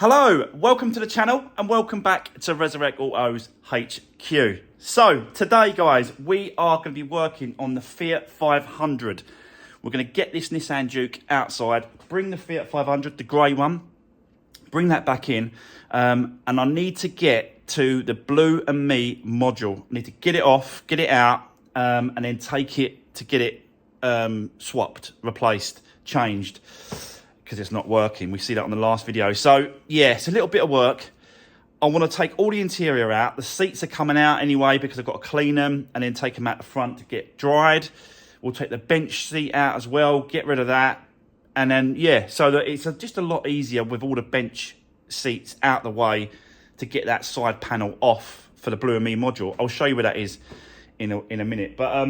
Hello, welcome to the channel and welcome back to Resurwreck Autos HQ. So today guys, we are going to be working on the Fiat 500. We're going to get this Nissan Juke outside, bring the Fiat 500, the grey one, bring that back in, and I need to get to the Blue and Me module. I need to get it off, get it out, and then take it to get it swapped, replaced, changed, because it's not working. We see that on the last video. So yeah, it's a little bit of work. I want to take all the interior out. The seats are coming out anyway because I've got to clean them and then take them out the front to get dried. We'll take the bench seat out as well, get rid of that. And then, yeah, so that it's just a lot easier with all the bench seats out the way to get that side panel off for the Blue and Me module. I'll show you where that is in a minute. But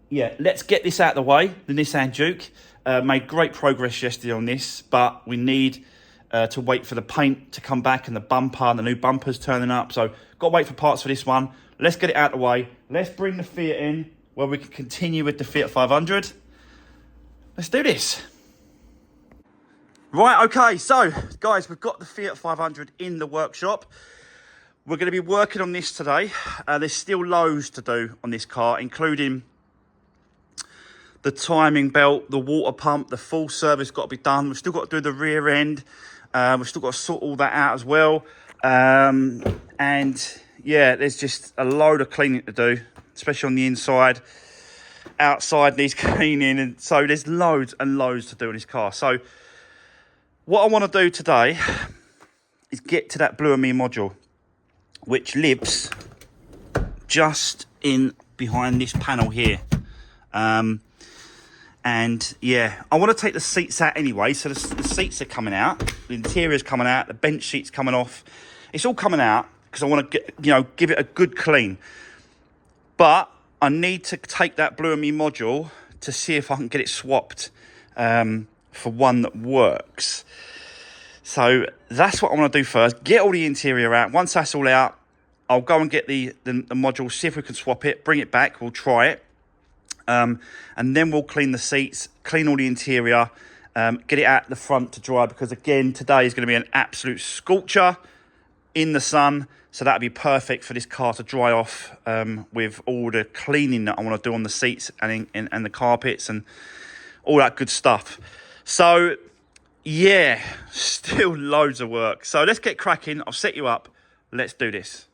yeah, let's get this out of the way, the Nissan Juke. Made great progress yesterday on this, but we need to wait for the paint to come back and the bumper and the new bumper's turning up. So got to wait for parts for this one. Let's get it out of the way. Let's bring the Fiat in where we can continue with the Fiat 500. Let's do this. Right, okay, so guys, we've got the Fiat 500 in the workshop. We're going to be working on this today. There's still loads to do on this car, including the timing belt, the water pump, the full service got to be done. We've still got to do the rear end. We've still got to sort all that out as well. And yeah, there's just a load of cleaning to do, especially on the inside. Outside needs cleaning. And so there's loads and loads to do in this car. So what I want to do today is get to that Blue and Me module, which lives just in behind this panel here. And yeah, I want to take the seats out anyway. So the seats are coming out, the interior's coming out, the bench seats coming off. It's all coming out because I want to get, give it a good clean. But I need to take that Blue and Me module to see if I can get it swapped for one that works. So that's what I want to do first. Get all the interior out. Once that's all out, I'll go and get the module, see if we can swap it, bring it back. We'll try it. And then we'll clean the seats, clean all the interior, get it out the front to dry, because again, today is going to be an absolute scorcher in the sun. So that'll be perfect for this car to dry off with all the cleaning that I want to do on the seats and the carpets and all that good stuff. So yeah, still loads of work. So let's get cracking. I'll set you up. Let's do this.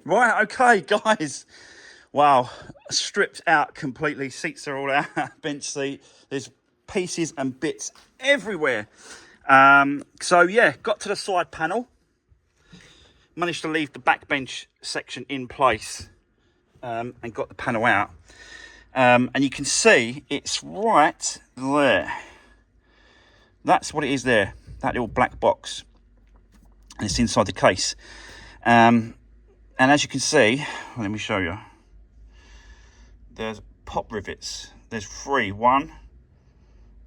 Right, okay, guys. Wow, stripped out completely. Seats are all out, bench seat. There's pieces and bits everywhere. So yeah, got to the side panel. Managed to leave the back bench section in place and got the panel out. And you can see it's right there. That's what it is there, that little black box. And it's inside the case. And as you can see, let me show you. There's pop rivets. There's 3, 1,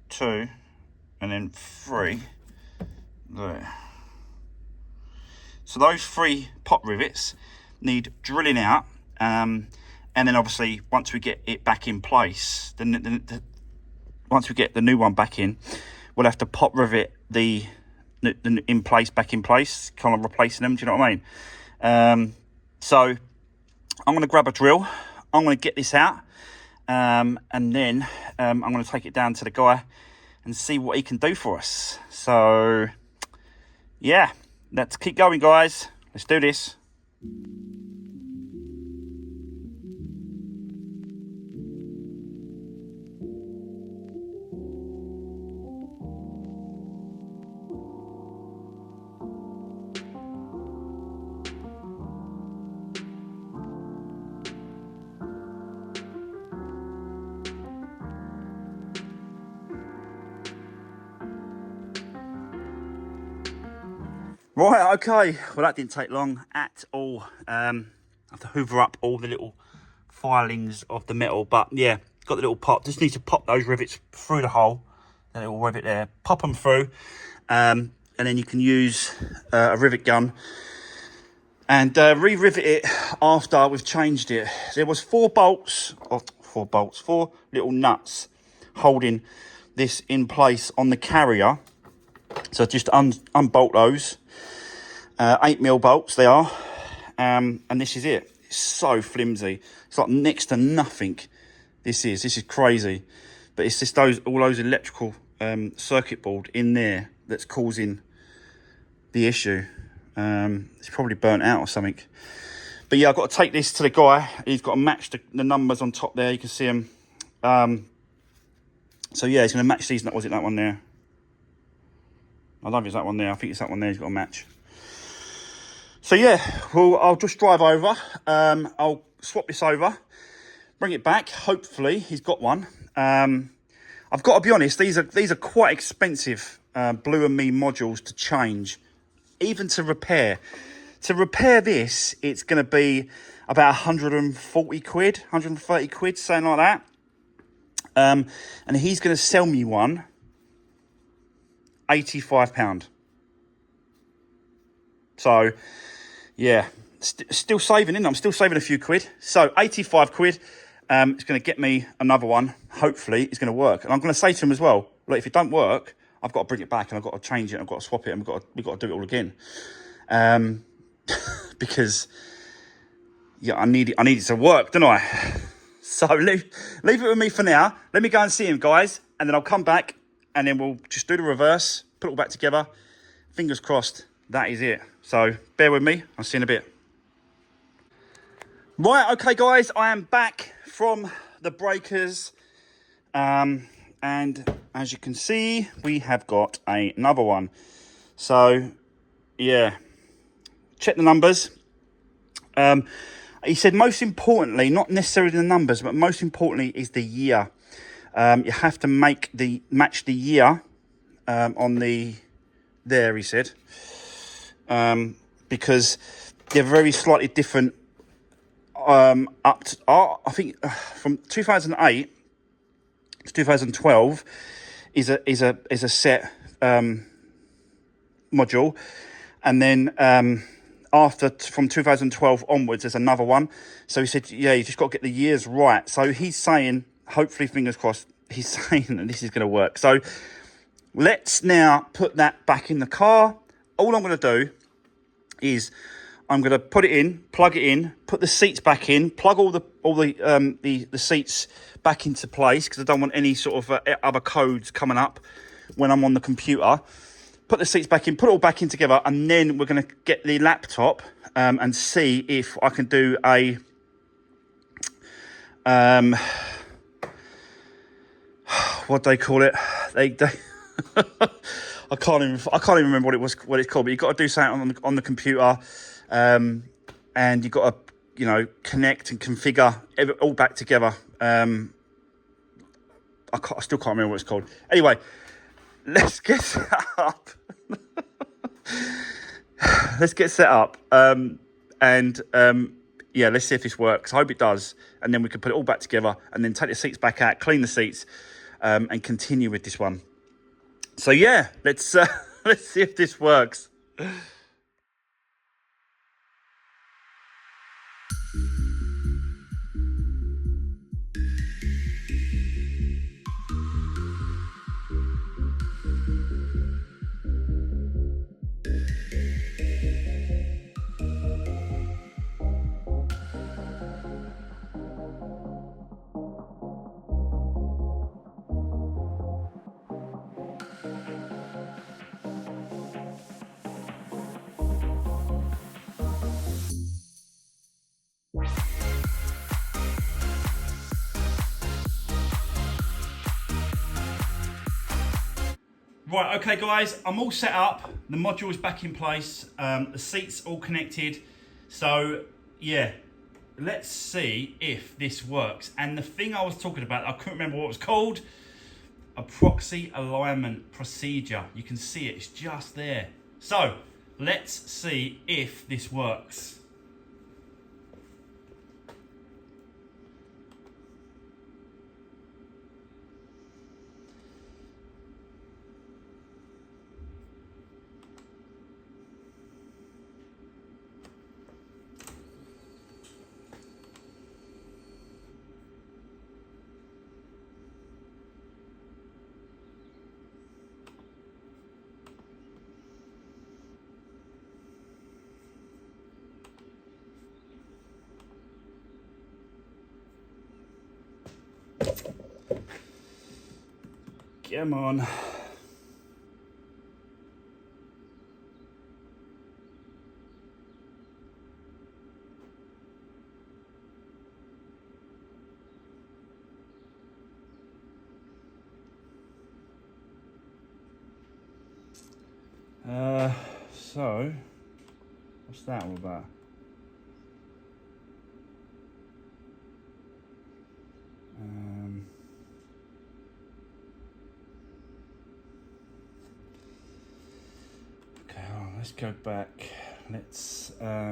2, and then 3 there. So those 3 pop rivets need drilling out, and then obviously once we get it back in place, once we get the new one back in, we'll have to pop rivet the back in place, kind of replacing them. Do you know what I mean? So I'm going to grab a drill. I'm going to get this out, and then I'm going to take it down to the guy and see what he can do for us. So yeah, let's keep going, guys. Let's do this. Right, okay. Well, that didn't take long at all. I have to hoover up all the little filings of the metal, but yeah, got the little pop. Just need to pop those rivets through the hole. That little rivet there. Pop them through, and then you can use a rivet gun and re-rivet it after we've changed it. There was 4 little nuts holding this in place on the carrier. So just unbolt those. 8mm bolts they are, and this is it. It's so flimsy. It's like next to nothing. This is crazy, but it's just all those electrical circuit board in there that's causing the issue. It's probably burnt out or something. But yeah, I've got to take this to the guy. He's got to match the numbers on top there. You can see them. So yeah, he's going to match these. Was it that one there? I don't know if it's that one there. I think it's that one there he's got to match. So yeah, well, I'll just drive over. I'll swap this over, bring it back. Hopefully he's got one. I've got to be honest, these are quite expensive Blue and Me modules to change, even to repair. To repair this, it's going to be about 140 quid, 130 quid, something like that. And he's going to sell me one, £85. So, yeah, still saving, isn't it? I'm still saving a few quid. So, 85 quid. It's going to get me another one. Hopefully, it's going to work. And I'm going to say to him as well, look, if it don't work, I've got to bring it back and I've got to change it. I've got to swap it and we've got to do it all again. Because, yeah, I need it to work, don't I? So, leave it with me for now. Let me go and see him, guys. And then I'll come back and then we'll just do the reverse, put it all back together. Fingers crossed, that is it. So, bear with me. I'll see you in a bit. Right, okay, guys, I am back from the breakers. And as you can see, we have got another one. So, yeah, check the numbers. He said most importantly, not necessarily the numbers, but most importantly is the year. You have to match the year on there, he said. Because they're very slightly different up to, I think from 2008 to 2012 is a set module, and then from 2012 onwards there's another one. So he said, yeah, you just got to get the years right. So he's saying, hopefully, fingers crossed, he's saying that this is going to work. So let's now put that back in the car. All I'm going to do is I'm going to put it in, plug it in, put the seats back in, plug all the seats back into place, because I don't want any sort of other codes coming up when I'm on the computer. put the seats back in, put it all back in together, and then we're going to get the laptop and see if I can do a what do they call it? They I can't even remember what it's called. But you've got to do something on the computer, and you've got to connect and configure it all back together. I still can't remember what it's called. Anyway, let's get set up. Let's get set up. Yeah, let's see if this works. I hope it does. And then we can put it all back together and then take the seats back out, clean the seats, and continue with this one. So yeah, let's see if this works. Right, okay guys, I'm all set up. The module is back in place. The seats all connected. So yeah, let's see if this works. And the thing I was talking about, I couldn't remember what it was called. A proxy alignment procedure. You can see it, it's just there. So let's see if this works. Come on. So, what's that all about? Okay, hold on, let's go back. Let's try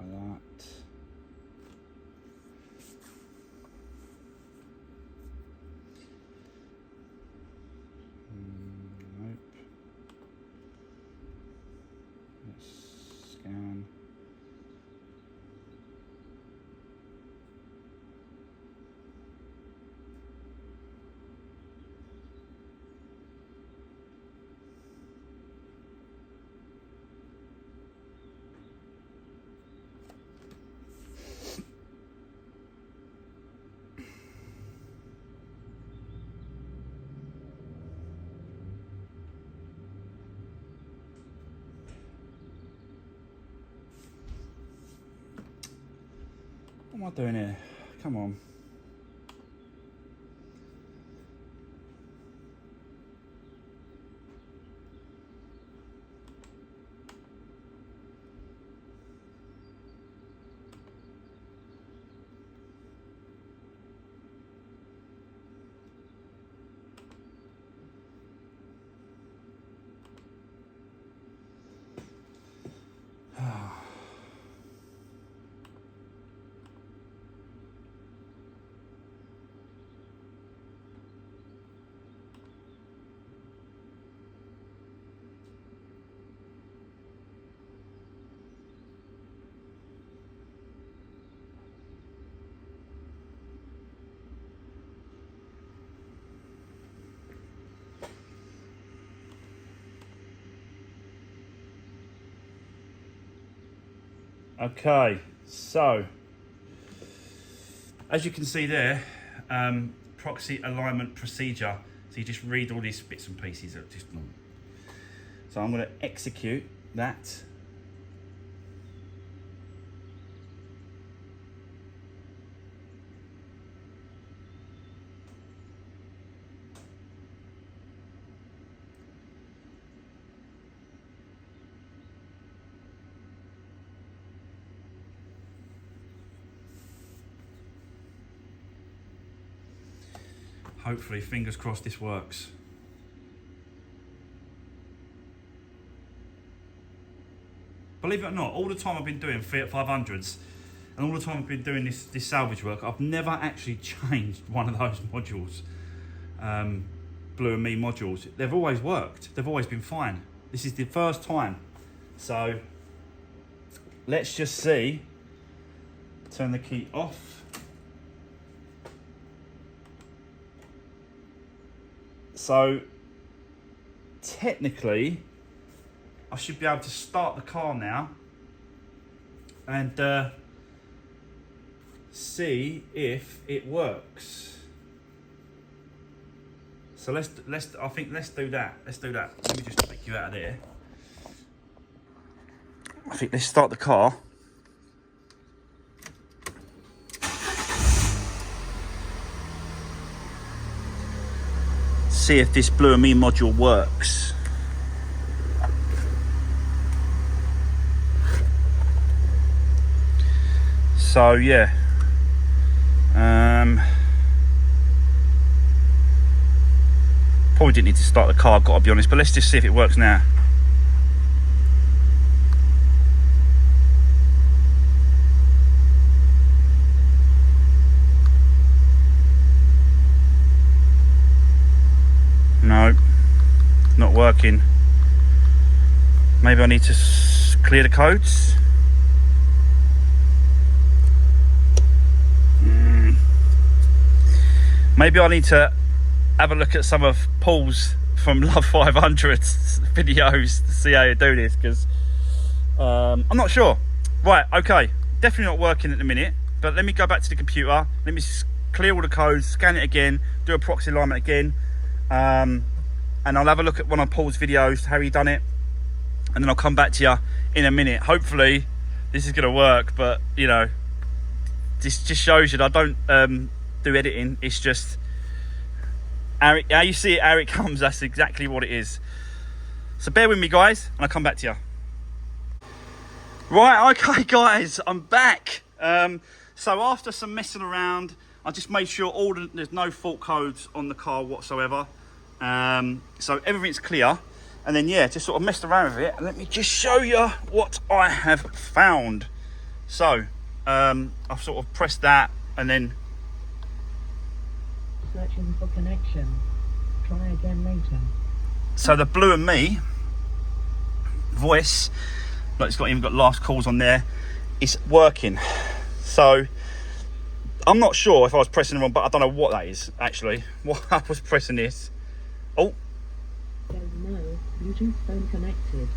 that. Nope. Let's scan. What am I doing here? Come on. Okay, So, as you can see there, proxy alignment procedure. So you just read all these bits and pieces. So I'm going to execute that. Hopefully, fingers crossed, this works. Believe it or not, all the time I've been doing Fiat 500s and all the time I've been doing this salvage work, I've never actually changed one of those modules, Blue and Me modules. They've always worked. They've always been fine. This is the first time. So let's just see. Turn the key off. So technically, I should be able to start the car now and see if it works. So let's do that. Let's do that. Let me just take you out of there. I think let's start the car. See if this Blue and Me module works. So yeah, probably didn't need to start the car, I've got to be honest, but let's just see if it works now. No, not working. Maybe I need to clear the codes. Maybe I need to have a look at some of Paul's from Love 500's videos to see how you do this, because I'm not sure. Right, okay, definitely not working at the minute, but let me go back to the computer, let me clear all the codes, scan it again, do a proxy alignment again, and I'll have a look at one of Paul's videos, how he done it, and then I'll come back to you in a minute. Hopefully this is going to work, but you know, this just shows you that I don't do editing. It's just how you see it, how it comes. That's exactly what it is. So bear with me, guys, and I'll come back to you. Right, okay, guys, I'm back. So after some messing around, I just made sure there's no fault codes on the car whatsoever. So everything's clear. And then, yeah, just sort of messed around with it. And let me just show you what I have found. So, I've sort of pressed that and then... Searching for connection. Try again later. So the Blue and Me voice, like it's even got last calls on there, is working. So, I'm not sure if I was pressing the wrong button. I don't know what that is, actually. What I was pressing this. Oh. There's no Bluetooth phone connected.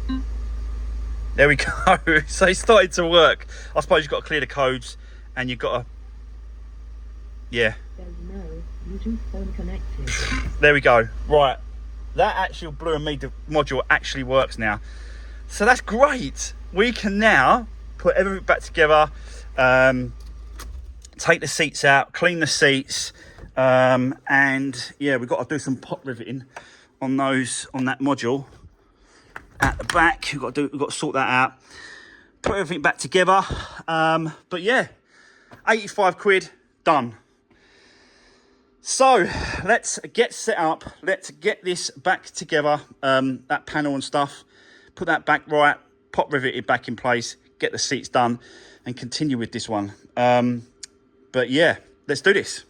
There we go. So it started to work. I suppose you've got to clear the codes and you've got to, yeah. There's no Bluetooth phone connected. There we go. Right. That actual Blue and Me module actually works now. So that's great. We can now put everything back together, take the seats out, clean the seats, and yeah, we've got to do some pot riveting on that module at the back. We've got to sort that out, put everything back together. But yeah, 85 quid done. So let's get set up. Let's get this back together, that panel and stuff, put that back right, pot riveted back in place, get the seats done and continue with this one. But yeah, let's do this.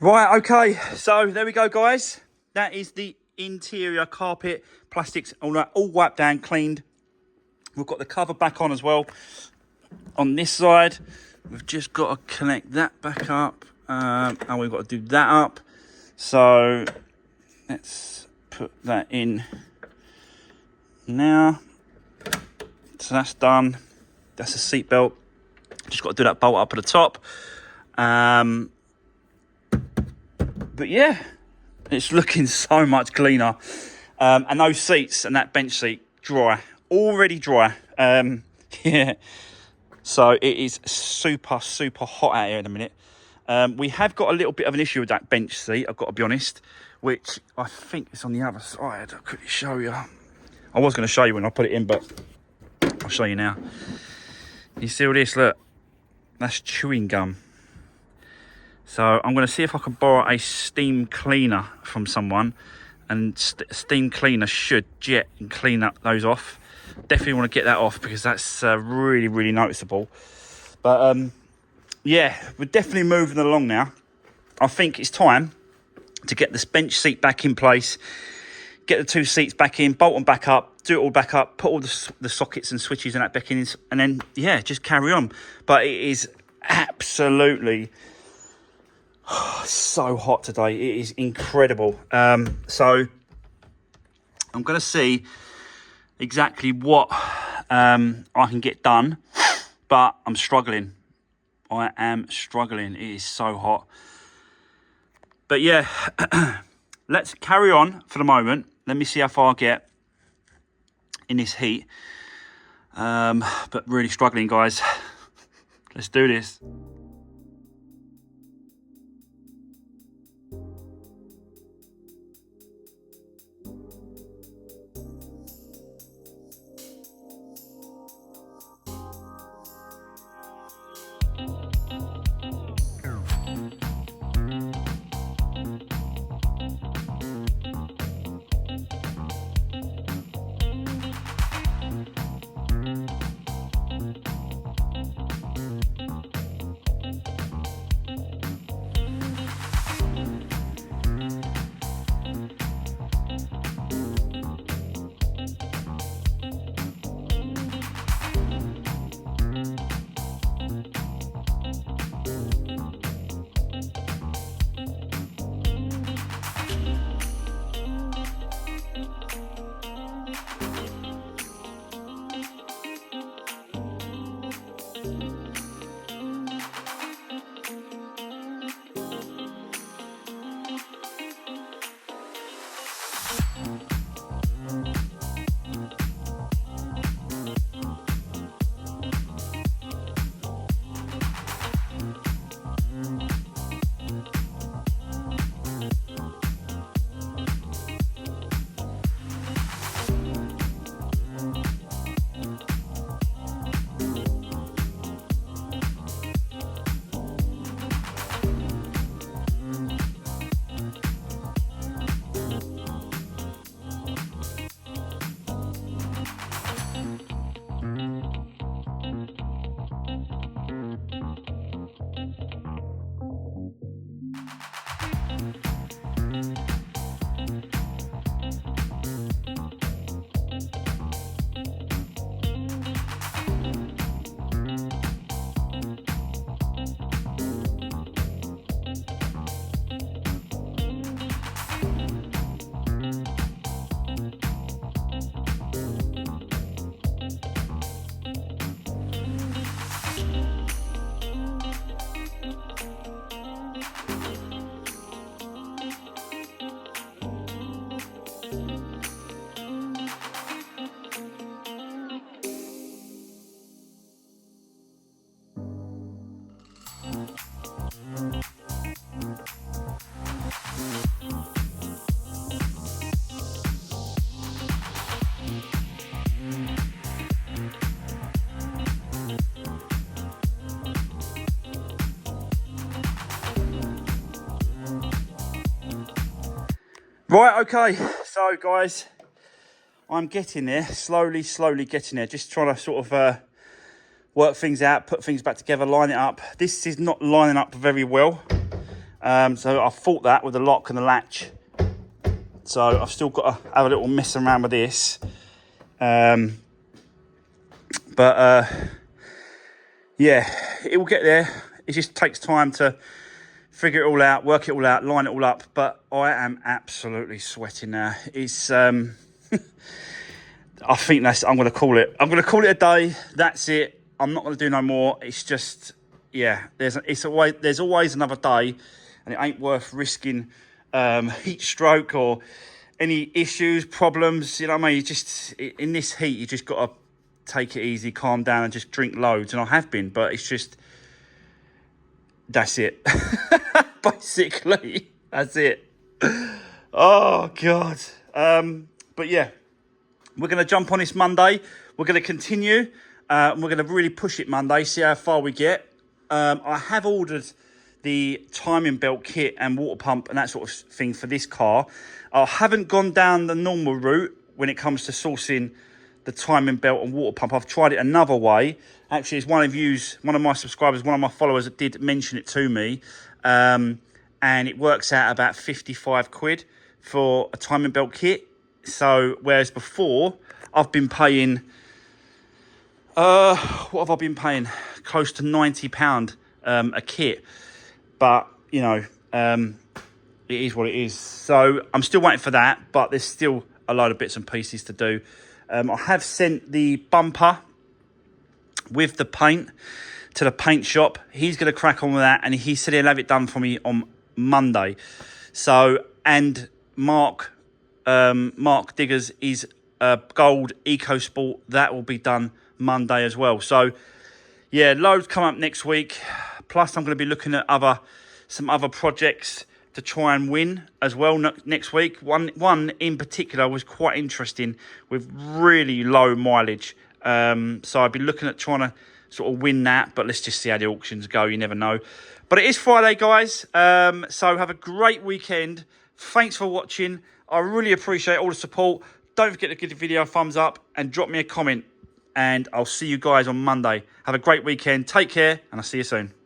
Right, okay, so there we go, guys. That is the interior carpet, plastics, all that, all wiped down, cleaned. We've got the cover back on as well. On this side, we've just got to connect that back up, and we've got to do that up. So let's put that in now. So that's done. That's a seat belt. Just got to do that bolt up at the top. But yeah, it's looking so much cleaner. And those seats and that bench seat, dry. Already dry. Yeah. So it is super, super hot out here in a minute. We have got a little bit of an issue with that bench seat, I've got to be honest, which I think is on the other side. I'll quickly show you. I was going to show you when I put it in, but I'll show you now. You see all this? Look, that's chewing gum. So I'm going to see if I can borrow a steam cleaner from someone, and steam cleaner should jet and clean up those off. Definitely want to get that off because that's really, really noticeable. But yeah, we're definitely moving along now. I think it's time to get this bench seat back in place, get the 2 seats back in, bolt them back up, do it all back up, put all the sockets and switches and that back in, and then, yeah, just carry on. But it is absolutely so hot today. It is incredible. So I'm going to see exactly what I can get done, but I'm struggling. I am struggling. It is so hot. But yeah, let's carry on for the moment. Let me see how far I get in this heat. But really struggling, guys. Let's do this. Right, okay, so guys, I'm getting there, slowly getting there, just trying to sort of work things out, put things back together, line it up. This is not lining up very well, so I fought that with the lock and the latch, so I've still got to have a little mess around with this, but yeah, it will get there. It just takes time to figure it all out, work it all out, line it all up. But I am absolutely sweating now. It's, I think I'm going to call it. I'm going to call it a day. That's it. I'm not going to do no more. It's just, yeah, there's always another day, and it ain't worth risking heat stroke or any issues, problems. You know what I mean? You just, in this heat, you just got to take it easy, calm down, and just drink loads. And I have been, but it's just, that's it. Basically, that's it. Oh, God. But yeah, we're going to jump on this Monday. We're going to continue. And we're going to really push it Monday, see how far we get. I have ordered the timing belt kit and water pump and that sort of thing for this car. I haven't gone down the normal route when it comes to sourcing the timing belt and water pump. I've tried it another way, Actually, it's one of my subscribers, one of my followers that did mention it to me. And it works out about 55 quid for a timing belt kit. So, whereas before, I've been paying, what have I been paying? Close to £90 a kit. But, you know, it is what it is. So, I'm still waiting for that, but there's still a load of bits and pieces to do. I have sent the bumper with the paint to the paint shop. He's going to crack on with that, and he said he'll have it done for me on Monday. So, and Mark Diggers is gold Eco Sport. That will be done Monday as well. So, yeah, loads come up next week. Plus, I'm going to be looking at some other projects to try and win as well next week. One in particular was quite interesting with really low mileage. So I'd be looking at trying to sort of win that, but let's just see how the auctions go. You never know. But it is Friday, guys. So have a great weekend. Thanks for watching. I really appreciate all the support. Don't forget to give the video a thumbs up and drop me a comment. And I'll see you guys on Monday. Have a great weekend. Take care, and I'll see you soon.